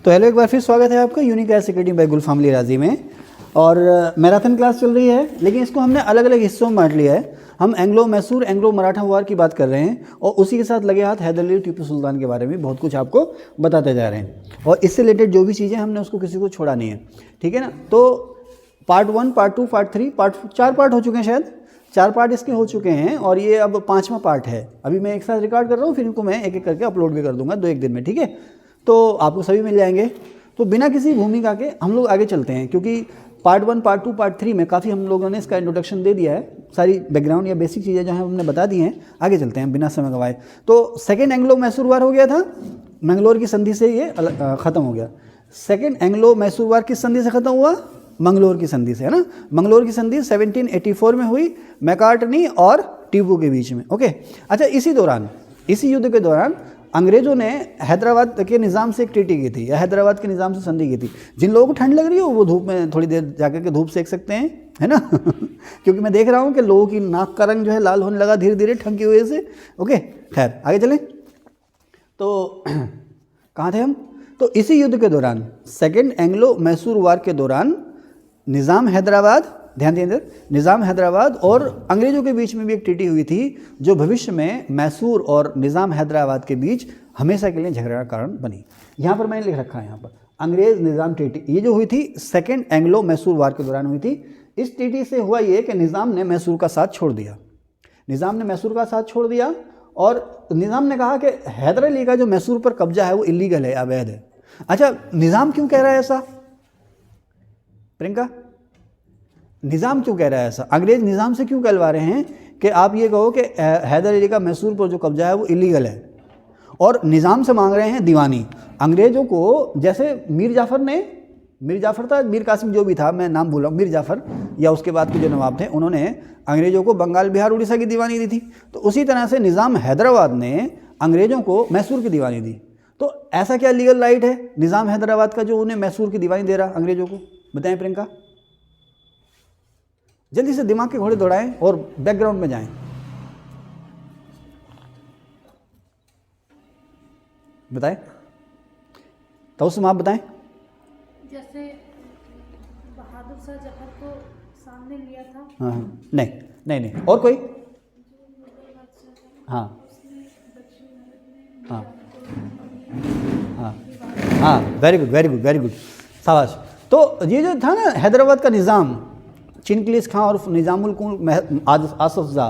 तो हेलो, एक बार फिर स्वागत है आपका यूनिक एस अकेडमी बाय गुल फैमिली राजी में। और मैराथन क्लास चल रही है, लेकिन इसको हमने अलग अलग हिस्सों में बांट लिया है। हम एंग्लो मैसूर एंग्लो मराठा वार की बात कर रहे हैं और उसी के साथ लगे हाथ हैदर अली टीपू सुल्तान के बारे में बहुत कुछ आपको बताते जा रहे हैं। और इससे रिलेटेड जो भी चीज़ें हमने उसको किसी को छोड़ा नहीं है, ठीक है ना। तो पार्ट 1, पार्ट 2, पार्ट 3, चार पार्ट हो चुके हैं, शायद 4 पार्ट इसके हो चुके हैं और ये अब 5वां पार्ट है। अभी मैं एक साथ रिकॉर्ड कर रहा हूँ, फिर इनको मैं एक एक करके अपलोड भी कर दूंगा 2-1 दिन में, ठीक है। तो आपको सभी मिल जाएंगे। तो बिना किसी भूमिका के हम लोग आगे चलते हैं, क्योंकि पार्ट 1, पार्ट 2, पार्ट 3 में काफ़ी हम लोगों ने इसका इंट्रोडक्शन दे दिया है। सारी बैकग्राउंड या बेसिक चीज़ें जो हैं हमने बता दी हैं। आगे चलते हैं बिना समय गवाए। तो सेकेंड एंग्लो मैसूर वार हो गया था, मैंगलोर की संधि से ये ख़त्म हो गया। सेकेंड एंग्लो मैसूर वार किस संधि से ख़त्म हुआ? मंगलोर की संधि से, है ना। मंगलोर की संधि 1784 में हुई, मैकार्टनी और टीपू के बीच में। ओके, अच्छा, इसी युद्ध के दौरान अंग्रेज़ों ने हैदराबाद के निज़ाम से एक ट्रीटी की थी, या हैदराबाद के निज़ाम से संधि की थी। जिन लोगों को ठंड लग रही हो वो धूप में थोड़ी देर जाकर के धूप सेक सकते हैं, है ना। क्योंकि मैं देख रहा हूँ कि लोगों की नाक का रंग जो है लाल होने लगा धीरे धीरे ठंड की वजह से। ओके, खैर आगे चलें। तो कहाँ थे हम? तो इसी युद्ध के दौरान, सेकेंड एंग्लो मैसूर वार के दौरान, निज़ाम हैदराबाद, ध्यान देंगे, निज़ाम हैदराबाद और अंग्रेज़ों के बीच में भी एक ट्रीटी हुई थी, जो भविष्य में मैसूर और निज़ाम हैदराबाद के बीच हमेशा के लिए झगड़ा का कारण बनी। यहाँ पर मैंने लिख रखा है, यहाँ पर अंग्रेज़ निज़ाम ट्रीटी, ये जो हुई थी सेकेंड एंग्लो मैसूर वार के दौरान हुई थी। इस ट्रीटी से हुआ ये कि निज़ाम ने मैसूर का साथ छोड़ दिया। निज़ाम ने मैसूर का साथ छोड़ दिया और निज़ाम ने कहा कि हैदर अली का जो मैसूर पर कब्जा है वो इलीगल है, अवैध है। अच्छा, निज़ाम क्यों कह रहा है ऐसा? प्रियंका, निज़ाम क्यों कह रहा है ऐसा? अंग्रेज़ निज़ाम से क्यों कहलवा रहे हैं कि आप ये कहो कि हैदर अली का मैसूर पर जो कब्जा है वो इलीगल है, और निज़ाम से मांग रहे हैं दीवानी। अंग्रेज़ों को, जैसे मीर जाफ़र था, मीर कासिम जो भी था, मैं नाम भूल रहा हूँ, मीर जाफ़र या उसके बाद के जो नवाब थे, उन्होंने अंग्रेज़ों को बंगाल, बिहार, उड़ीसा की दीवानी दी थी। तो उसी तरह से निज़ाम हैदराबाद ने अंग्रेज़ों को मैसूर की दीवानी दी। तो ऐसा क्या लीगल राइट है निज़ाम हैदराबाद का जो उन्हें मैसूर की दीवानी दे रहा अंग्रेज़ों को? बताएं प्रियंका, जल्दी से दिमाग के घोड़े दौड़ाएं और बैकग्राउंड में जाएं। बताएं, तो आप बताएं। जैसे बहादुर शाह जफर को सामने लिया था। हाँ, नहीं, और कोई? हाँ हाँ हाँ, वेरी गुड, शाबाश। तो ये जो था ना हैदराबाद का निज़ाम, चिनकलिस खां और निज़ामुल कुल आसफ ज़ा,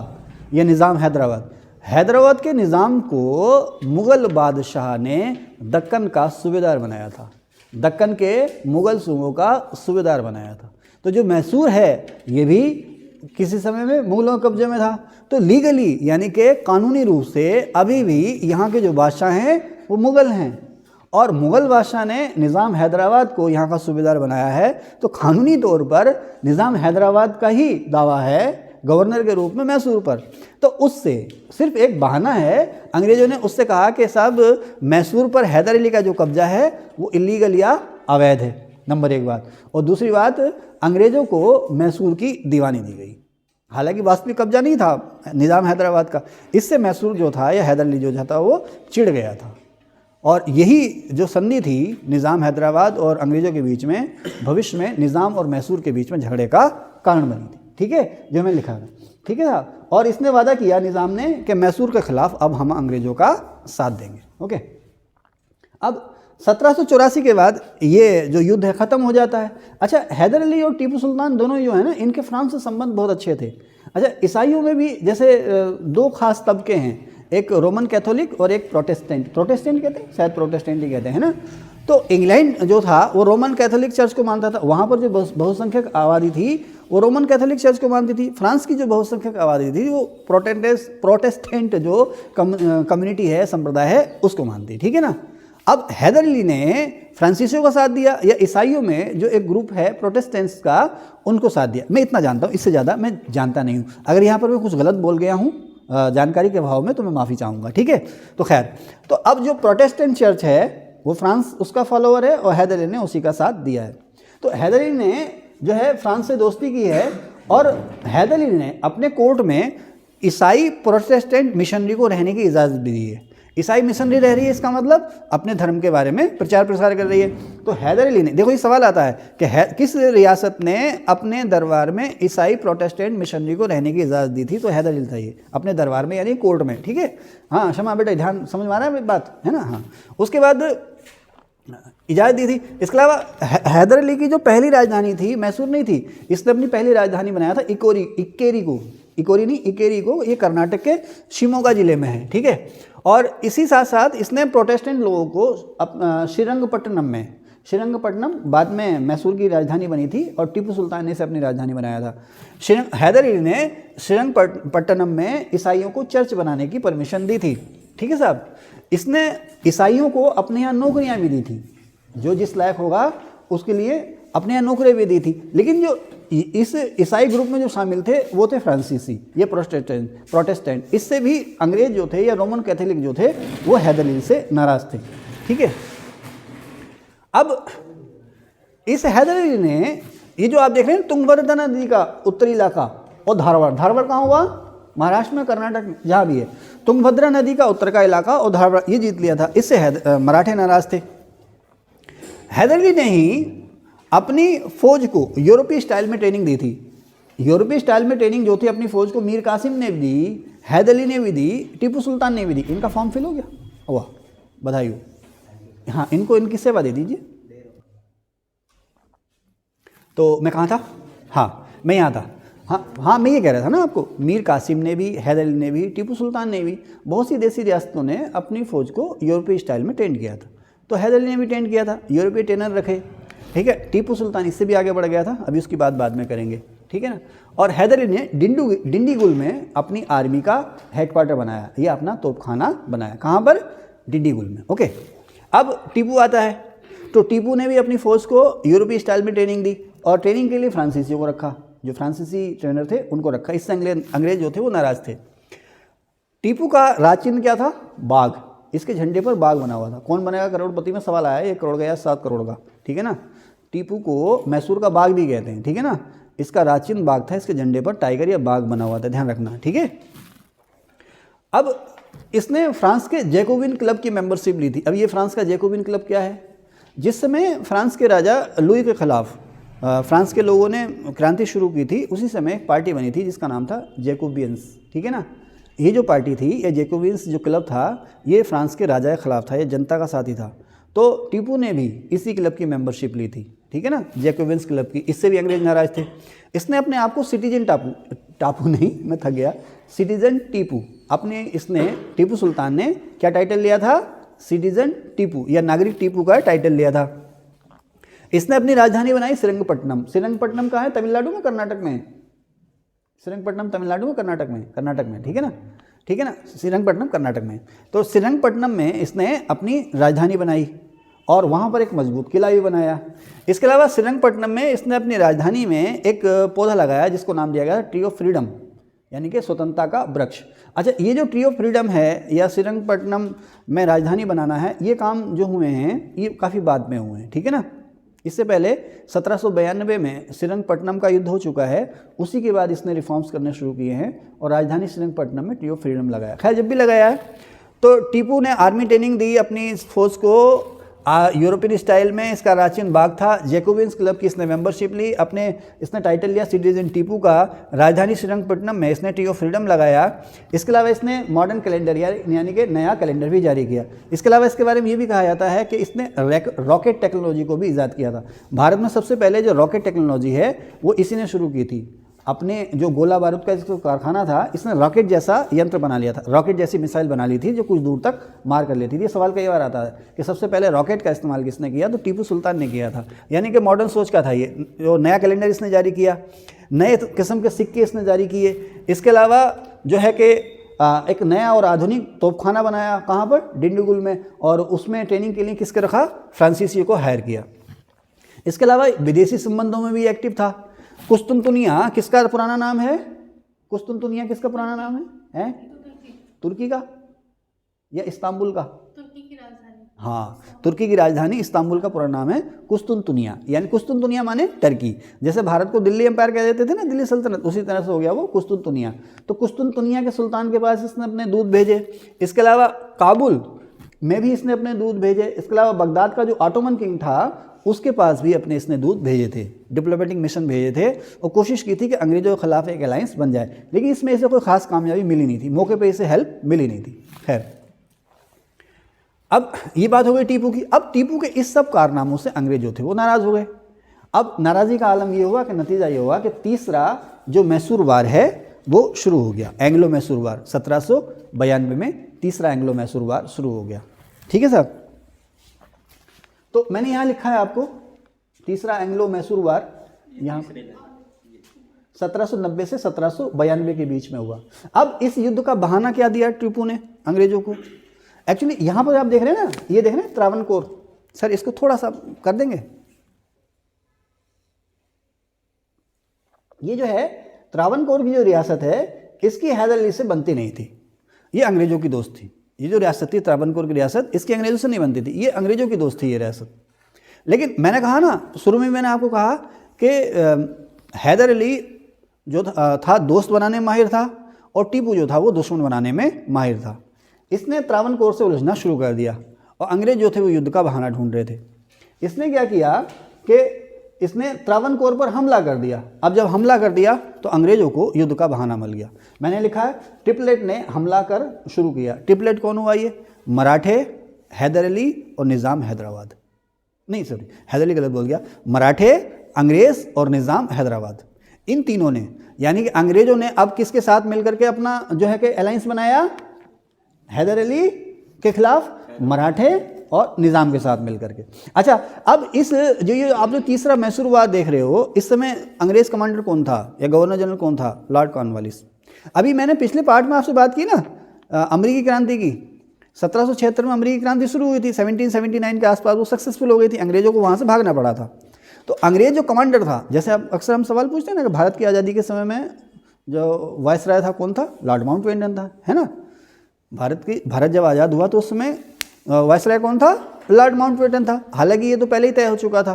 ये निज़ाम हैदराबाद के निज़ाम को मुग़ल बादशाह ने दक्कन का सूबेदार बनाया था, दक्कन के मुग़ल सूबों का सूबेदार बनाया था। तो जो मैसूर है ये भी किसी समय में मुग़लों के कब्जे में था। तो लीगली, यानी कि कानूनी रूप से अभी भी यहाँ के जो बादशाह हैं वो मुग़ल हैं, और मुग़ल बादशाह ने निज़ाम हैदराबाद को यहाँ का सूबेदार बनाया है। तो कानूनी तौर पर निज़ाम हैदराबाद का ही दावा है गवर्नर के रूप में मैसूर पर। तो उससे सिर्फ एक बहाना है, अंग्रेज़ों ने उससे कहा कि साहब मैसूर पर हैदर अली का जो कब्जा है वो इलीगल या अवैध है, नंबर 1 बात। और दूसरी बात, अंग्रेज़ों को मैसूर की दीवानी दी गई, हालांकि वास्तविक कब्जा नहीं था निज़ाम हैदराबाद का। इससे मैसूर जो था या हैदर अली जो था वो चिढ़ गया था, और यही जो संधि थी निज़ाम हैदराबाद और अंग्रेज़ों के बीच में, भविष्य में निज़ाम और मैसूर के बीच में झगड़े का कारण बनी थी, ठीक है, जो मैंने लिखा है, ठीक है। और इसने वादा किया निज़ाम ने कि मैसूर के ख़िलाफ़ अब हम अंग्रेज़ों का साथ देंगे। ओके, अब 1784 के बाद ये जो युद्ध है ख़त्म हो जाता है। अच्छा, हैदर अली और टीपू सुल्तान दोनों जो है ना, इनके फ्रांस से संबंध बहुत अच्छे थे। अच्छा, ईसाइयों में भी जैसे 2 खास तबके हैं, एक रोमन कैथोलिक और एक प्रोटेस्टेंट कहते हैं, शायद प्रोटेस्टेंट ही कहते हैं ना। तो इंग्लैंड जो था वो रोमन कैथोलिक चर्च को मानता था, वहाँ पर जो बहुसंख्यक आबादी थी वो रोमन कैथोलिक चर्च को मानती थी। फ्रांस की जो बहुसंख्यक आबादी थी वो प्रोटेस्टेंट जो कम्युनिटी है, संप्रदाय है, उसको मानती, ठीक है ना। अब हैदर अली ने फ्रांसीसियों का साथ दिया, या ईसाइयों में जो एक ग्रुप है प्रोटेस्टेंट्स का, उनको साथ दिया। मैं इतना जानता हूँ, इससे ज़्यादा मैं जानता नहीं हूँ। अगर यहाँ पर मैं कुछ गलत बोल गया हूँ जानकारी के अभाव में तो मैं माफ़ी चाहूँगा, ठीक है। तो खैर, तो अब जो प्रोटेस्टेंट चर्च है वो फ्रांस उसका फॉलोअर है, और हैदर अली ने उसी का साथ दिया है। तो हैदर अली ने जो है फ्रांस से दोस्ती की है, और हैदर अली ने अपने कोर्ट में ईसाई प्रोटेस्टेंट मिशनरी को रहने की इजाज़त भी दी है। ईसाई मिशनरी रह रही है, इसका मतलब अपने धर्म के बारे में प्रचार प्रसार कर रही है। तो हैदर अली ने, देखो ये सवाल आता है कि किस रियासत ने अपने दरबार में ईसाई प्रोटेस्टेंट मिशनरी को रहने की इजाज़त दी थी? तो हैदर अली था ये, अपने दरबार में यानी कोर्ट में, ठीक है। हाँ शमा बेटा ध्यान समझ में आ रहा है बात, है ना। हाँ उसके बाद इजाज़त दी थी। इसके अलावा हैदर अली की जो पहली राजधानी थी मैसूर नहीं थी, इसने अपनी पहली राजधानी बनाया था इक्केरी को, ये कर्नाटक के शिमोगा जिले में है, ठीक है। और इसी साथ साथ इसने प्रोटेस्टेंट लोगों को श्रीरंगपट्टनम बाद में मैसूर की राजधानी बनी थी और टीपू सुल्तान ने इसे अपनी राजधानी बनाया था। हैदर अली ने श्रीरंगपट्टनम में ईसाइयों को चर्च बनाने की परमिशन दी थी, ठीक है साहब। इसने ईसाइयों को अपने यहाँ नौकरियाँ भी दी थी, जो जिस लायक होगा उसके लिए अपने यहाँ नौकरियाँ भी दी थी। लेकिन जो इस ईसाई ग्रुप में जो शामिल थे वो थे फ्रांसीसी, ये प्रोटेस्टेंट। इससे भी अंग्रेज जो थे या रोमन कैथोलिक जो थे वो हैदर अली से नाराज़ थे, ठीक है। अब इस हैदर अली ने ये जो आप देख रहे हैं तुंगभद्रा नदी का उत्तरी इलाका और धारवाड़ कहाँ हुआ? महाराष्ट्र में, कर्नाटक में, जहाँ भी है। तुंगभद्रा नदी का उत्तर का इलाका और धारवाड़ ये जीत लिया था। इससे मराठे नाराज थे। हैदर अली ने ही अपनी फौज को यूरोपीय स्टाइल में ट्रेनिंग दी थी। यूरोपीय स्टाइल में ट्रेनिंग जो थी अपनी फौज को मीर कासिम ने भी दी, हैदर अली ने भी दी, टीपू सुल्तान ने भी दी। इनका फॉर्म फिल हो गया? वाह, बधाई हो। हाँ इनको इनकी सेवा दे दीजिए। तो मैं कहाँ था? हाँ मैं यहाँ था। हाँ मैं ये कह रहा था ना आपको, मीर कासिम ने भी, हैदर अली ने भी, टीपू सुल्तान ने भी, बहुत सी देसी रियासतों ने अपनी फ़ौज को यूरोपीय स्टाइल में ट्रेन किया था। तो हैदर अली ने भी ट्रेन किया था, यूरोपीय ट्रेनर रखे, ठीक है। टीपू सुल्तान इससे भी आगे बढ़ गया था, अभी उसकी बात बाद में करेंगे, ठीक है ना। और हैदर अली ने डिंडीगुल में अपनी आर्मी का हेडक्वार्टर बनाया, ये अपना तोपखाना बनाया। कहाँ पर? डिंडीगुल में, ओके। अब टीपू आता है, तो टीपू ने भी अपनी फ़ौज को यूरोपीय स्टाइल में ट्रेनिंग दी और ट्रेनिंग के लिए फ्रांसीसियों को रखा, जो फ्रांसीसी ट्रेनर थे उनको रखा। इससे अंग्रेज जो थे वो नाराज़ थे। टीपू का राज चिन्ह क्या था? बाघ। इसके झंडे पर बाघ बना हुआ था। कौन बनेगा करोड़पति में सवाल आया, 1 करोड़ का या 7 करोड़ का, ठीक है ना। टीपू को मैसूर का बाघ भी कहते हैं, ठीक है ना। इसका राज चिन्ह बाघ था, इसके झंडे पर टाइगर या बाघ बना हुआ था, ध्यान रखना, ठीक है। अब इसने फ्रांस के जैकोबिन क्लब की मेंबरशिप ली थी। अब ये फ्रांस का जैकोबिन क्लब क्या है? जिस समय फ्रांस के राजा लुई के खिलाफ फ्रांस के लोगों ने क्रांति शुरू की थी, उसी समय एक पार्टी बनी थी जिसका नाम था जैकोबियंस, ठीक है ना। ये जो पार्टी थी, ये जैकोबियंस जो क्लब था, ये फ्रांस के राजा के खिलाफ था, ये जनता का साथी था। तो टीपू ने भी इसी क्लब की मेंबरशिप ली थी, ठीक है ना, जैकोबियंस क्लब की। इससे भी अंग्रेज नाराज थे। इसने अपने आप को सिटीजन टापू नहीं, मैं थक गया, सिटीजन टीपू अपने, इसने टीपू सुल्तान ने क्या टाइटल लिया था? सिटीजन टीपू या नागरिक टीपू का टाइटल लिया था। इसने अपनी राजधानी बनाई श्रीरंगपट्टनम। श्रीरंगपट्टनम कहाँ है? तमिलनाडु में, कर्नाटक में। श्रीरंगपट्टनम तमिलनाडु में, कर्नाटक में, ठीक है ना, ठीक है ना। श्रीरंगपट्टनम कर्नाटक में। तो श्रीरंगपट्टनम में इसने अपनी राजधानी बनाई और वहाँ पर एक मजबूत किला भी बनाया। इसके अलावा श्रीरंगपट्टनम में इसने अपनी राजधानी में एक पौधा लगाया जिसको नाम दिया गया ट्री ऑफ फ्रीडम, यानी कि स्वतंत्रता का वृक्ष। अच्छा, ये जो ट्री ऑफ फ्रीडम है या श्रीरंगपट्टनम में राजधानी बनाना है, ये काम जो हुए हैं ये काफ़ी बाद में हुए हैं, ठीक है ना। इससे पहले 1792 में श्रीरंगपट्टनम का युद्ध हो चुका है, उसी के बाद इसने रिफॉर्म्स करने शुरू किए हैं और राजधानी श्रीरंगपट्टनम में ट्री ऑफ फ्रीडम लगाया। खैर जब भी लगाया है तो टीपू ने आर्मी ट्रेनिंग दी अपनी फौज को यूरोपियन स्टाइल में। इसका राचिन बाग था। जैकोबियंस क्लब की इसने मेंबरशिप ली, अपने इसने टाइटल लिया सिटीजन टीपू का। राजधानी श्रीरंगपट्टनम में इसने ट्री ऑफ फ्रीडम लगाया। इसके अलावा इसने मॉडर्न कैलेंडर यानी कि नया कैलेंडर भी जारी किया। इसके अलावा इसके बारे में ये भी कहा जाता है कि इसने रॉकेट टेक्नोलॉजी को भी ईजाद किया था। भारत में सबसे पहले जो रॉकेट टेक्नोलॉजी है वो इसी ने शुरू की थी। अपने जो गोला बारूद का जिसको कारखाना था, इसने रॉकेट जैसा यंत्र बना लिया था, रॉकेट जैसी मिसाइल बना ली थी जो कुछ दूर तक मार कर लेती थी। ये सवाल कई बार आता है कि सबसे पहले रॉकेट का इस्तेमाल किसने किया, तो टीपू सुल्तान ने किया था। यानी कि मॉडर्न सोच का था ये। जो नया कैलेंडर इसने जारी किया, नए किस्म के सिक्के इसने जारी किए। इसके अलावा जो है कि एक नया और आधुनिक तोपखाना बनाया, कहाँ पर? डिंडीगुल में। और उसमें ट्रेनिंग के लिए किसके रखा? फ्रांसीसियों को हायर किया। इसके अलावा विदेशी संबंधों में भी एक्टिव था। कुस्तुनतुनिया किसका पुराना नाम है? कुस्तुनतुनिया किसका पुराना नाम है? तुर्की का या इस्तांबुल का? तुर्की की राजधानी। हाँ, तुर्की की राजधानी इस्तांबुल का पूरा नाम है कुस्तुनतुनिया, यानी कुस्तुनतुनिया माने टर्की। जैसे भारत को दिल्ली एम्पायर कह देते थे ना, दिल्ली सल्तनत, उसी तरह से हो गया वो कुस्तुनतुनिया। तो कुस्तुनतुनिया के सुल्तान के पास इसने अपने दूत भेजे। इसके अलावा काबुल में भी इसने अपने दूत भेजे। इसके अलावा बगदाद का जो ऑटोमन किंग था उसके पास भी अपने इसने दूत भेजे थे, डिप्लोमेटिक मिशन भेजे थे और कोशिश की थी कि अंग्रेजों के खिलाफ एक अलायंस बन जाए, लेकिन इसमें इसे कोई खास कामयाबी मिली नहीं थी, मौके पे इसे हेल्प मिली नहीं थी। खैर, अब ये बात हो गई टीपू की। अब टीपू के इस सब कारनामों से अंग्रेज जो थे वो नाराज़ हो गए। अब नाराज़गी का आलम ये हुआ कि नतीजा ये हुआ कि तीसरा जो मैसूर वार है वो शुरू हो गया, एंग्लो मैसूर वार। 1792 में तीसरा एंग्लो मैसूर वार शुरू हो गया। ठीक है साहब, तो मैंने यहाँ लिखा है आपको तीसरा एंग्लो मैसूर वार, यहाँ 1790 से 1792 के बीच में हुआ। अब इस युद्ध का बहाना क्या दिया टीपू ने अंग्रेजों को? एक्चुअली यहाँ पर आप देख रहे हैं ना, ये देख रहे हैं त्रावणकोर। सर इसको थोड़ा सा कर देंगे। ये जो है त्रावणकोर की जो रियासत है, इसकी हैदर अली से बनती नहीं थी, ये अंग्रेजों की दोस्त थी। ये जो रियासत थी त्रावणकोर की रियासत, इसकी अंग्रेजों से नहीं बनती थी, ये अंग्रेजों की दोस्त थी ये रियासत। लेकिन मैंने कहा ना शुरू में, मैंने आपको कहा कि हैदर अली जो था दोस्त बनाने में माहिर था और टीपू जो था वो दुश्मन बनाने में माहिर था। इसने त्रावणकोर से उलझना शुरू कर दिया और अंग्रेज जो थे वो युद्ध का बहाना ढूंढ रहे थे। इसने क्या किया कि इसने त्रावणकोर पर हमला कर दिया। अब जब हमला कर दिया तो अंग्रेजों को युद्ध का बहाना मिल गया। मैंने लिखा है ट्रिपलेट ने हमला कर शुरू किया। ट्रिपलेट कौन हुआ ये? मराठे, हैदर अली और निज़ाम हैदराबाद। नहीं सॉरी, हैदर अली गलत बोल गया, मराठे, अंग्रेज और निज़ाम हैदराबाद, इन तीनों ने, यानी कि अंग्रेजों ने अब किसके साथ मिलकर के अपना जो है कि अलायंस बनाया? हैदर अली के खिलाफ मराठे और निज़ाम के साथ मिलकर के। अच्छा, अब इस जो ये आप जो तीसरा मैसूर वार देख रहे हो, इस समय अंग्रेज कमांडर कौन था या गवर्नर जनरल कौन था? Lord Cornwallis. अभी मैंने पिछले पार्ट में आपसे बात की ना अमरीकी क्रांति की। 1776 में अमरीकी क्रांति शुरू हुई थी, 1779 के आसपास वो सक्सेसफुल हो गई थी, अंग्रेजों को वहाँ से भागना पड़ा था। तो अंग्रेज जो कमांडर था, जैसे अब अक्सर हम सवाल पूछते हैं ना कि भारत की आज़ादी के समय में जो वायसराय था कौन था? लॉर्ड माउंटबेटन था, है ना। भारत जब आज़ाद हुआ तो उस समय वायसराय कौन था? लॉर्ड माउंटबेटन था। हालांकि ये तो पहले ही तय हो चुका था,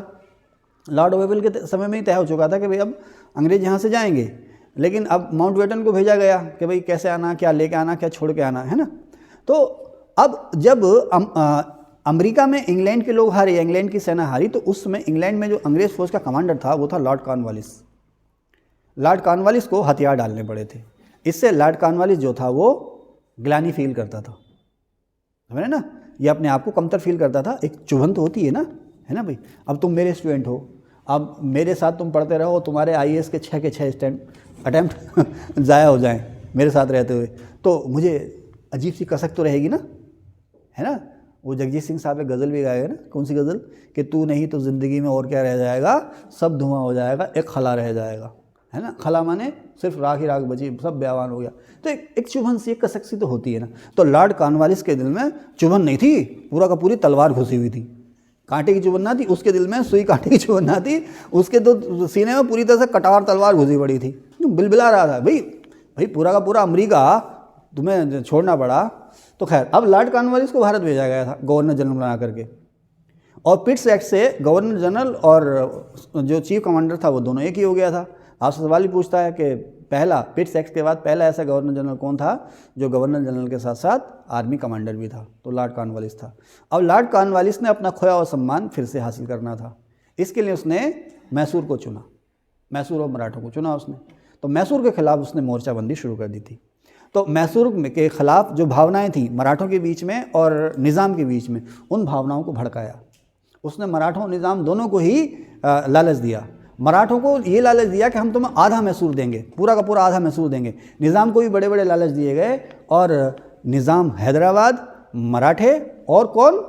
लॉर्ड वेबल के समय में ही तय हो चुका था कि भाई अब अंग्रेज यहाँ से जाएंगे, लेकिन अब माउंटबेटन को भेजा गया कि भाई कैसे आना, क्या लेके आना, क्या छोड़ के आना, है ना। तो अब जब अमेरिका में इंग्लैंड के लोग हारे, इंग्लैंड की सेना हारी, तो उस समय इंग्लैंड में जो अंग्रेज फौज का कमांडर था वो था लॉर्ड कॉर्नवालिस। लॉर्ड कॉर्नवालिस को हथियार डालने पड़े थे। इससे लॉर्ड कॉर्नवालिस जो था वो ग्लानि फील करता था, समझे ना, ये अपने आप को कमतर फील करता था। एक चुभन तो होती है ना, है ना भाई। अब तुम मेरे स्टूडेंट हो, अब मेरे साथ तुम पढ़ते रहो, तुम्हारे IAS के 6 के 6 अटैम्प्ट ज़ाया हो जाएं मेरे साथ रहते हुए, तो मुझे अजीब सी कसक तो रहेगी ना, है ना। वो जगजीत सिंह साहब एक गज़ल भी गाएगा ना, कौन सी गज़ल? कि तू नहीं तो ज़िंदगी में और क्या रह जाएगा, सब धुआं हो जाएगा, एक खला रह जाएगा, है ना। खला माने सिर्फ राख ही राख बची, सब बयावान हो गया। तो एक चुभन सी, एक कसक सी तो होती है ना। तो लॉर्ड कॉर्नवालिस के दिल में चुभन नहीं थी, पूरा का पूरी तलवार घुसी हुई थी। कांटे की चुभन ना थी उसके दिल में, सुई कांटे की चुभन ना थी उसके, तो सीने में पूरी तरह से कटार तलवार घुसी पड़ी थी। तो बिलबिला रहा था, भाई पूरा का पूरा अमेरिका तुम्हें छोड़ना पड़ा। तो खैर, अब लॉर्ड कॉर्नवालिस को भारत भेजा गया था गवर्नर जनरल बना करके, और पिट्स एक्ट से गवर्नर जनरल और जो चीफ कमांडर था वो दोनों एक ही हो गया था। आपसे सवाल ही पूछता है कि पहला पिट्स एक्ट के बाद पहला ऐसा गवर्नर जनरल कौन था जो गवर्नर जनरल के साथ साथ आर्मी कमांडर भी था? तो लॉर्ड कॉर्नवालिस था। अब लॉर्ड कॉर्नवालिस ने अपना खोया हुआ सम्मान फिर से हासिल करना था, इसके लिए उसने मैसूर को चुना, मैसूर और मराठों को चुना उसने। तो मैसूर के खिलाफ उसने मोर्चाबंदी शुरू कर दी थी। तो मैसूर के खिलाफ जो भावनाएं थी मराठों के बीच में और निज़ाम के बीच में, उन भावनाओं को भड़काया उसने। मराठों और निज़ाम दोनों को ही लालच दिया। मराठों को ये लालच दिया कि हम तुम्हें आधा मैसूर देंगे, पूरा का पूरा आधा मैसूर देंगे। निज़ाम को भी बड़े बड़े लालच दिए गए, और निज़ाम हैदराबाद, मराठे और कौन?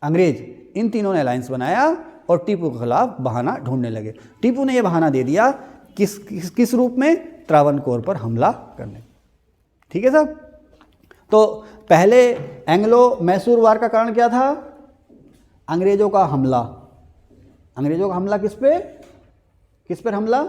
अंग्रेज, इन तीनों ने अलायंस बनाया और टीपू के खिलाफ बहाना ढूंढने लगे। टीपू ने यह बहाना दे दिया किस रूप में? त्रावणकोर पर हमला करने। ठीक है साहब। तो पहले एंग्लो मैसूर वार का कारण क्या था? अंग्रेजों का हमला। अंग्रेजों का हमला किस पे? किस पर हमला?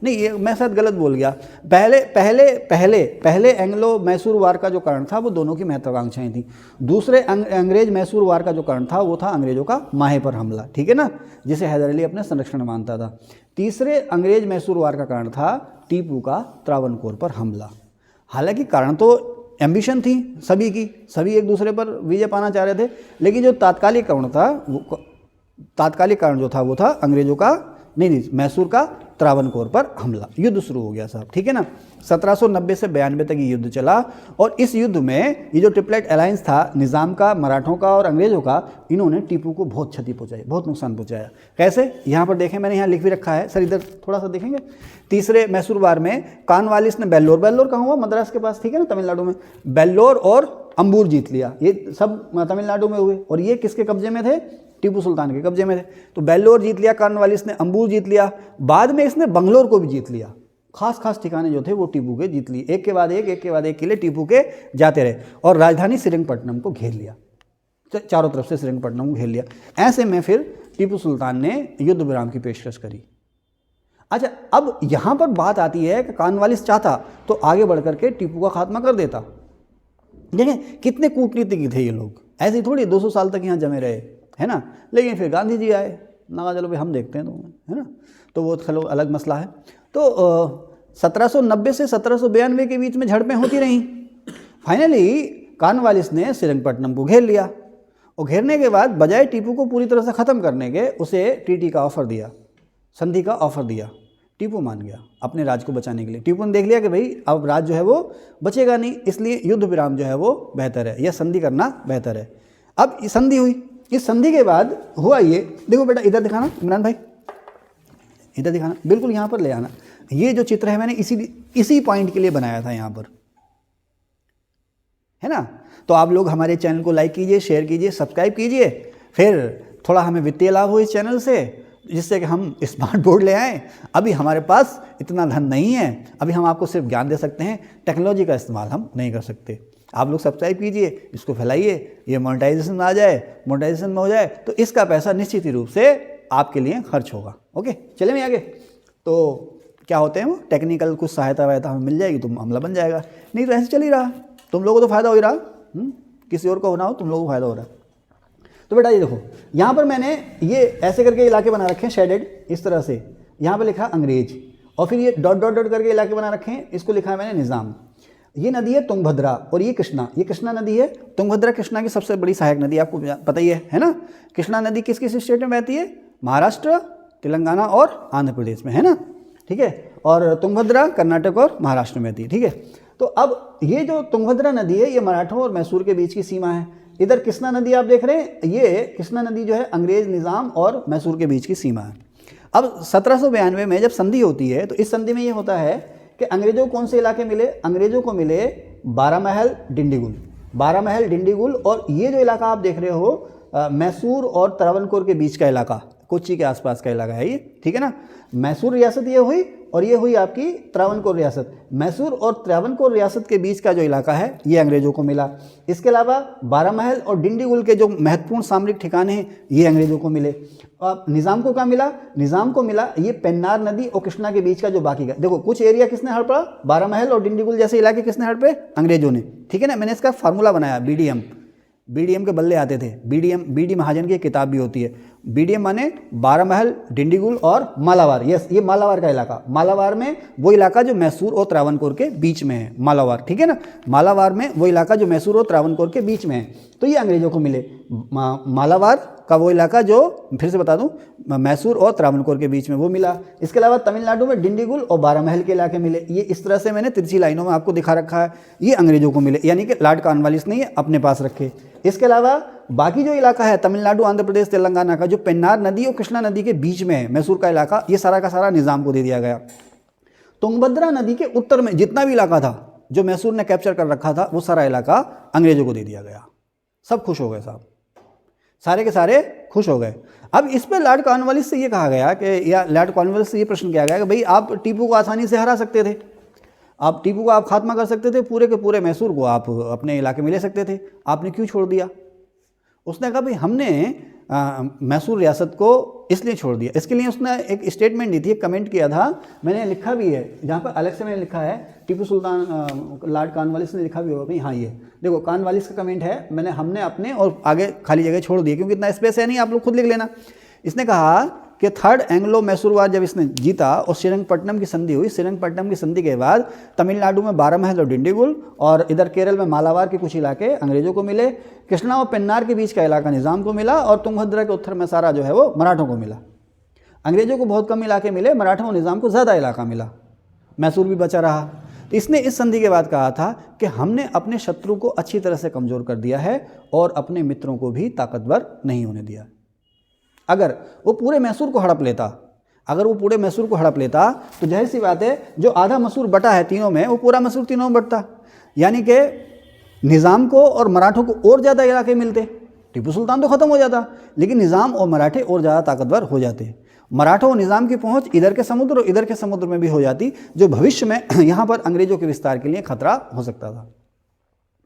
नहीं, ये मैं शायद गलत बोल गया। पहले पहले पहले पहले एंग्लो मैसूर वार का जो कारण था वो दोनों की महत्वाकांक्षाएं थी। दूसरे अंग्रेज मैसूर वार का जो कारण था वो था अंग्रेजों का माहे पर हमला, ठीक है ना, जिसे हैदर अली अपने संरक्षण मानता था। तीसरे अंग्रेज मैसूर वार का कारण था टीपू का त्रावणकोर पर हमला। हालांकि कारण तो एम्बिशन थी सभी की, सभी एक दूसरे पर विजय पाना चाह रहे थे, लेकिन जो तात्कालिक कारण था तात्कालिक कारण जो था वो था अंग्रेजों का नहीं मैसूर का त्रावणकोर पर हमला। युद्ध शुरू हो गया साहब, ठीक है ना। 1790 से 92 तक ये युद्ध चला और इस युद्ध में ये जो ट्रिपलेट अलायंस था निज़ाम का, मराठों का और अंग्रेजों का, इन्होंने टीपू को बहुत क्षति पहुंचाई, बहुत नुकसान पहुंचाया। कैसे, यहाँ पर देखें, मैंने यहाँ लिख भी रखा है सर, इधर थोड़ा सा देखेंगे। तीसरे मैसूर वार में कानवालिस ने बेल्लोर, बेल्लोर कहाँ हुआ, मद्रास के पास, ठीक है ना, तमिलनाडु में, बेल्लोर और अंबूर जीत लिया। ये सब तमिलनाडु में हुए और ये किसके कब्जे में थे, टीपू सुल्तान के कब्जे में थे। तो बेल्लोर जीत लिया कॉर्नवालिस ने, अंबूर जीत लिया, बाद में इसने बंगलोर को भी जीत लिया। खास खास ठिकाने जो थे वो टीपू के जीत लिए, एक के बाद एक किले टीपू के जाते रहे और राजधानी श्रीरंगपट्टनम को घेर लिया, चारों तरफ से श्रीरंगपट्टनम को घेर लिया। ऐसे में फिर टीपू सुल्तान ने युद्ध विराम की पेशकश करी। अच्छा, अब यहाँ पर बात आती है कि कॉर्नवालिस चाहता तो आगे बढ़ करके टीपू का खात्मा कर देता। देखें कितने कूटनीतिज्ञ थे ये लोग, ऐसे ही थोड़ी 200 साल तक यहाँ जमे रहे, है ना। लेकिन फिर गांधी जी आए, ना चलो भाई हम देखते हैं तुम्हें, है ना, तो वो चलो अलग मसला है। तो 1790 से 1792 के बीच में झड़पें होती रहीं। फाइनली कॉर्नवालिस ने श्रीरंगपट्टनम को घेर लिया और घेरने के बाद बजाय टीपू को पूरी तरह से ख़त्म करने के उसे ट्रीटी का ऑफ़र दिया, संधि का ऑफ़र दिया। टीपू मान गया अपने राज को बचाने के लिए। टीपू ने देख लिया कि भाई अब राज जो है वो बचेगा नहीं, इसलिए युद्ध विराम जो है वो बेहतर है, या संधि करना बेहतर है। अब संधि हुई, इस संधि के बाद हुआ ये, देखो बेटा इधर दिखाना, इमरान भाई इधर दिखाना, बिल्कुल यहाँ पर ले आना। ये जो चित्र है मैंने इसी पॉइंट के लिए बनाया था यहाँ पर, है ना। तो आप लोग हमारे चैनल को लाइक कीजिए, शेयर कीजिए, सब्सक्राइब कीजिए, फिर थोड़ा हमें वित्तीय लाभ हो इस चैनल से, जिससे कि हम स्मार्ट बोर्ड ले आएँ। अभी हमारे पास इतना धन नहीं है, अभी हम आपको सिर्फ ज्ञान दे सकते हैं, टेक्नोलॉजी का इस्तेमाल हम नहीं कर सकते। आप लोग सब्सक्राइब कीजिए, इसको फैलाइए, ये मोनेटाइजेशन में आ जाए, मोनेटाइजेशन में हो जाए तो इसका पैसा निश्चित ही रूप से आपके लिए खर्च होगा। ओके, चले मैं आगे। तो क्या होते हैं वो टेक्निकल कुछ सहायता वायता हमें मिल जाएगी तो मामला बन जाएगा, नहीं तो ऐसे चल ही रहा, तुम लोगों को तो फ़ायदा हो ही रहा, किसी और को होना हो तुम लोगों को फ़ायदा हो रहा। तो बेटा ये देखो, यहाँ पर मैंने ये ऐसे करके इलाके बना रखे हैं शेडेड इस तरह से, यहाँ पर लिखा अंग्रेज और फिर ये डॉट डॉट डॉट करके इलाके बना रखे हैं, इसको लिखा है मैंने निज़ाम। ये नदी है तुंगभद्रा और ये कृष्णा नदी है। तुंगभद्रा कृष्णा की सबसे बड़ी सहायक नदी, आपको पता ही है ना। कृष्णा नदी किस किस स्टेट में बहती है, महाराष्ट्र, तेलंगाना और आंध्र प्रदेश में, है ना, ठीक है। और तुंगभद्रा कर्नाटक और महाराष्ट्र में बहती है, ठीक है। तो अब ये जो तुंगभद्रा नदी है ये मराठों और मैसूर के बीच की सीमा है। इधर कृष्णा नदी आप देख रहे हैं, ये कृष्णा नदी जो है अंग्रेज निज़ाम और मैसूर के बीच की सीमा है। अब 1792 में जब संधि होती है तो इस संधि में ये होता है कि अंग्रेजों को कौन से इलाके मिले, अंग्रेजों को मिले बारामहल, डिंडीगुल, बारामहल, डिंडीगुल, और ये जो इलाका आप देख रहे हो मैसूर और त्रावणकोर के बीच का इलाका, कोच्चि के आसपास का इलाका है ये, ठीक है ना। मैसूर रियासत ये हुई और ये हुई आपकी त्रावणकोर रियासत। मैसूर और त्रावणकोर रियासत के बीच का जो इलाका है ये अंग्रेजों को मिला। इसके अलावा बारामहल और डिंडीगुल के जो महत्वपूर्ण सामरिक ठिकाने हैं ये अंग्रेजों को मिले। अब निज़ाम को क्या मिला, निज़ाम को मिला ये पेन्नार नदी और कृष्णा के बीच का जो बाकी का, देखो कुछ एरिया किसने हड़पा, बारामहल और डिंडीगुल जैसे इलाके किसने हड़पे, अंग्रेजों ने, ठीक है ना। मैंने इसका फार्मूला बनाया, बीडीएम के बल्ले आते थे, बीडी महाजन की किताब भी होती है। बीडीएम माने बारामहल, डिंडीगुल और मालावार। यस, ये मालावार का इलाका, मालावार में वो इलाका जो मैसूर और त्रावणकोर के बीच में है, मालावार, ठीक है ना। मालावार में वो इलाका जो मैसूर और त्रावणकोर के बीच में है, तो ये अंग्रेजों को मिले। मालावार का वो इलाका जो फिर से बता दूं मैसूर और त्रावणकोर के बीच में वो मिला। इसके अलावा तमिलनाडु में डिंडीगुल और बारामहल के इलाके मिले। ये इस तरह से मैंने तिरछी लाइनों में आपको दिखा रखा है, ये अंग्रेजों को मिले, यानी कि लॉर्ड कॉर्नवालिस ने ये अपने पास रखे। इसके अलावा बाकी जो इलाका है तमिलनाडु, आंध्र प्रदेश, तेलंगाना का, जो पेन्नार नदी और कृष्णा नदी के बीच में है मैसूर का इलाका, ये सारा का सारा निज़ाम को दे दिया गया। तुंगभद्रा नदी के उत्तर में जितना भी इलाका था जो मैसूर ने कैप्चर कर रखा था वो सारा इलाका अंग्रेजों को दे दिया गया। सब खुश हो गए साहब, सारे के सारे खुश हो गए। अब इस पर लॉर्ड कॉर्नवालिस से ये कहा गया कि, या लॉर्ड कॉर्नवालिस से ये प्रश्न किया गया कि भाई आप टीपू को आसानी से हरा सकते थे, आप टीपू को आप खात्मा कर सकते थे, पूरे के पूरे मैसूर को आप अपने इलाके में ले सकते थे, आपने क्यों छोड़ दिया। उसने कहा भाई हमने मैसूर रियासत को इसलिए छोड़ दिया। इसके लिए उसने एक स्टेटमेंट दी थी, एक कमेंट किया था, मैंने लिखा भी है, जहाँ पर अलग से मैंने लिखा है, टीपू सुल्तान लॉर्ड कॉर्नवालिस ने लिखा भी होगा कहीं, हाँ ये देखो कॉर्नवालिस का कमेंट है, हमने अपने और आगे खाली जगह छोड़ दी क्योंकि इतना स्पेस है नहीं, आप लोग खुद लिख लेना। इसने कहा कि थर्ड एंग्लो मैसूर वार जब इसने जीता और श्रीरंगपट्टनम की संधि हुई, श्रीरंगपट्टनम की संधि के बाद तमिलनाडु में बारामहल और डिंडीगुल और इधर केरल में मालाबार के कुछ इलाके अंग्रेजों को मिले, कृष्णा और पेन्नार के बीच का इलाका निज़ाम को मिला और तुंगभद्रा के उत्तर में सारा जो है वो मराठों को मिला। अंग्रेजों को बहुत कम इलाके मिले, मराठों और निज़ाम को ज़्यादा इलाका मिला, मैसूर भी बचा रहा। तो इसने इस संधि के बाद कहा था कि हमने अपने शत्रु को अच्छी तरह से कमज़ोर कर दिया है और अपने मित्रों को भी ताकतवर नहीं होने दिया। अगर वो पूरे मैसूर को हड़प लेता, तो जाहिर सी बात है जो आधा मैसूर बटा है तीनों में, वो पूरा मैसूर तीनों में बटता, यानी कि निज़ाम को और मराठों को और ज़्यादा इलाके मिलते। टीपू सुल्तान तो ख़त्म हो जाता, लेकिन निज़ाम और मराठे और ज़्यादा ताकतवर हो जाते। मराठों और निज़ाम की पहुंच इधर के समुद्र और इधर के समुद्र में भी हो जाती, जो भविष्य में यहाँ पर अंग्रेजों के विस्तार के लिए खतरा हो सकता था।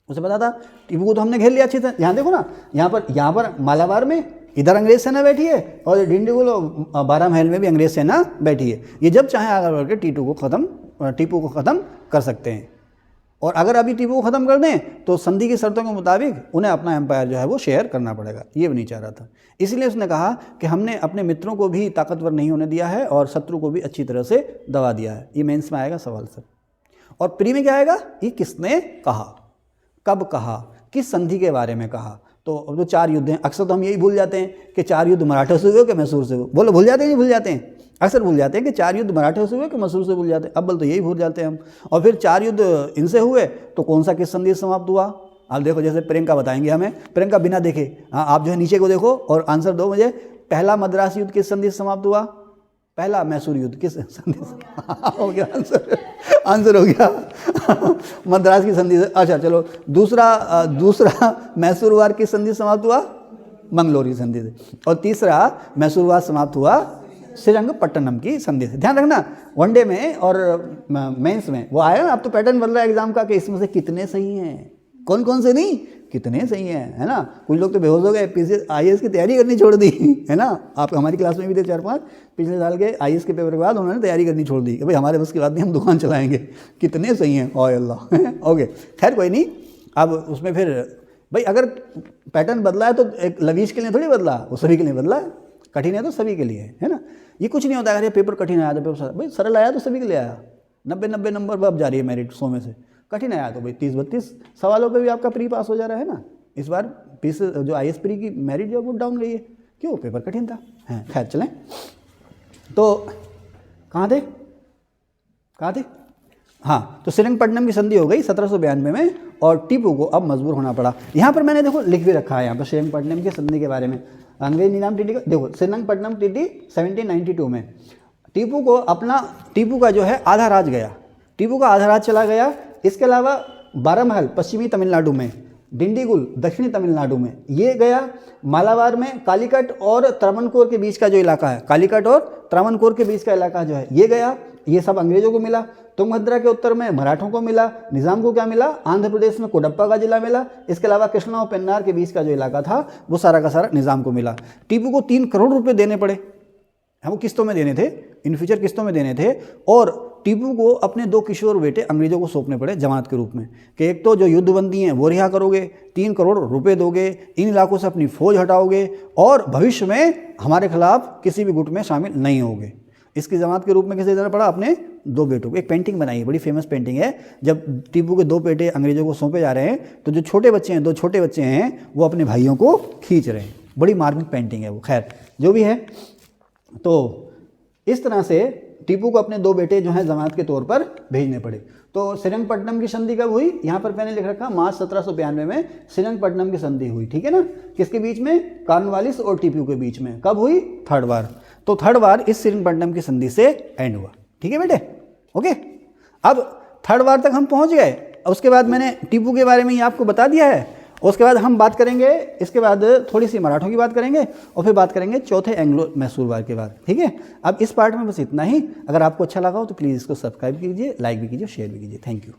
उसे पता था टीपू को तो हमने घेर लिया अच्छी तरह। यहाँ देखो ना, यहाँ पर मालाबार में इधर अंग्रेज सेना बैठी है और डिंडीगुल और बारामहल में भी अंग्रेज सेना बैठी है। ये जब चाहे आगे बढ़ के टीपू को ख़त्म कर सकते हैं। और अगर अभी टीपू को ख़त्म कर दें तो संधि की शर्तों के मुताबिक उन्हें अपना एम्पायर जो है वो शेयर करना पड़ेगा, ये भी नहीं चाह रहा था। इसलिए उसने कहा कि हमने अपने मित्रों को भी ताकतवर नहीं होने दिया है और शत्रु को भी अच्छी तरह से दबा दिया है। ये मेंस में आएगा सवाल सब। और प्री में क्या आएगा, ये किसने कहा, कब कहा, किस संधि के बारे में कहा। तो अब तो 4 युद्ध हैं, अक्सर तो हम यही भूल जाते हैं कि 4 युद्ध मराठों से हुए कि मैसूर से हुए। बोलो भूल जाते हैं, नहीं भूल जाते हैं, अक्सर भूल जाते हैं कि 4 युद्ध मराठों से हुए कि मैसूर से भूल जाते हैं। अव्वल तो यही भूल जाते हैं हम। और फिर 4 युद्ध इनसे हुए तो कौन सा किस संधि से समाप्त हुआ। आप देखो, जैसे प्रियंका बताएंगे हमें, प्रियंका बिना देखे, हाँ आप जो है नीचे को देखो और आंसर दो मुझे। पहला मद्रास युद्ध किस संधि से समाप्त हुआ, पहला मैसूर युद्ध किस संधि से हो गया, आंसर हो गया मद्रास की संधि से। अच्छा चलो, दूसरा मैसूर वार किस संधि से समाप्त हुआ, मंगलोर की संधि से। और तीसरा मैसूर वार समाप्त हुआ श्रीरंगपट्टनम की संधि से। ध्यान रखना, वनडे में और मेंस में वो आया ना, अब तो पैटर्न बन रहा है एग्जाम का कि इसमें से कितने सही हैं, कौन कौन से नहीं, कितने सही हैं, है ना। कुछ लोग तो बेहोश हो गए, IAS की तैयारी करनी छोड़ दी, है ना। आप हमारी क्लास में भी थे 4-5 पिछले साल के IAS के पेपर के बाद उन्होंने तैयारी करनी छोड़ दी कि भाई हमारे बस की बात नहीं, हम दुकान चलाएंगे। कितने सही हैं, ओए अल्लाह ओके, खैर कोई नहीं। अब उसमें फिर भाई अगर पैटर्न बदला है तो एक लवीश के लिए थोड़ी बदला, वो सभी के लिए बदला है। कठिन है तो सभी के लिए है ना। ये कुछ नहीं होता अगर ये पेपर कठिन आया तो पेपर भाई सरल आया तो सभी के लिए आया। 90 नंबर अब जा रही है मेरिट 100 में से। कठिन आया तो भाई 30-32 सवालों पे भी आपका प्री पास हो जा रहा है ना। इस बार जो IAS प्री की मेरिट जो वो डाउन गई है, क्यों, पेपर कठिन था। हैं खैर चलें, तो कहाँ थे हाँ, तो श्रीरंगपट्टनम की संधि हो गई 1792 में और टीपू को अब मजबूर होना पड़ा। यहाँ पर मैंने देखो लिख भी रखा है यहाँ पर श्रीरंगपट्टनम की संधि के बारे में। अंग्रेज नीलाम ट्रीटी का देखो, श्रीरंगपट्टनम ट्रीटी 1792 में टीपू का जो है आधा राज गया, टीपू का आधा राज चला गया। इसके अलावा बारामहल पश्चिमी तमिलनाडु में, डिंडीगुल दक्षिणी तमिलनाडु में ये गया। मालाबार में कालीकट और त्रावणकोर के बीच का जो इलाका है, कालीकट और त्रावणकोर के बीच का इलाका जो है ये गया। ये सब अंग्रेजों को मिला। तुंगभद्रा के उत्तर में मराठों को मिला। निज़ाम को क्या मिला, आंध्र प्रदेश में कोडप्पा का जिला मिला। इसके अलावा कृष्णा और पेन्नार के बीच का जो इलाका था वो सारा का सारा निज़ाम को मिला। टीपू को 3 करोड़ रुपये देने पड़े, वो किस्तों में देने थे, इन फ्यूचर किस्तों में देने थे। और टीपू को अपने 2 किशोर बेटे अंग्रेजों को सौंपने पड़े जमानत के रूप में कि एक तो जो युद्धबंदी हैं वो रिहा करोगे, 3 करोड़ रुपए दोगे, इन इलाकों से अपनी फौज हटाओगे और भविष्य में हमारे खिलाफ किसी भी गुट में शामिल नहीं होगे। इसकी जमानत के रूप में किसे देना पड़ा, अपने 2 बेटों को। एक पेंटिंग बनाई है, बड़ी फेमस पेंटिंग है, जब टीपू के 2 बेटे अंग्रेजों को सौंपे जा रहे हैं तो जो छोटे बच्चे हैं, 2 छोटे बच्चे हैं, वो अपने भाइयों को खींच रहे हैं। बड़ी मार्मिक पेंटिंग है वो। खैर जो भी है, तो इस तरह से टीपू को अपने 2 बेटे जो हैं जमानत के तौर पर भेजने पड़े। तो श्रीरंगपट्टनम की संधि कब हुई, यहाँ पर मैंने लिख रखा मार्च 1792 में श्रीरंगपट्टनम की संधि हुई, ठीक है ना। किसके बीच में, कॉर्नवालिस और टीपू के बीच में। कब हुई, 3rd बार। तो 3rd बार इस श्रीरंगपट्टनम की संधि से एंड हुआ, ठीक है बेटे, ओके। अब 3rd बार तक हम पहुँच गए। उसके बाद मैंने टीपू के बारे में ही आपको बता दिया है। उसके बाद हम बात करेंगे, इसके बाद थोड़ी सी मराठों की बात करेंगे और फिर बात करेंगे चौथे एंग्लो मैसूर वार के बाद, ठीक है। अब इस पार्ट में बस इतना ही। अगर आपको अच्छा लगा हो तो प्लीज़ इसको सब्सक्राइब कीजिए, लाइक भी कीजिए, शेयर भी कीजिए। Thank you.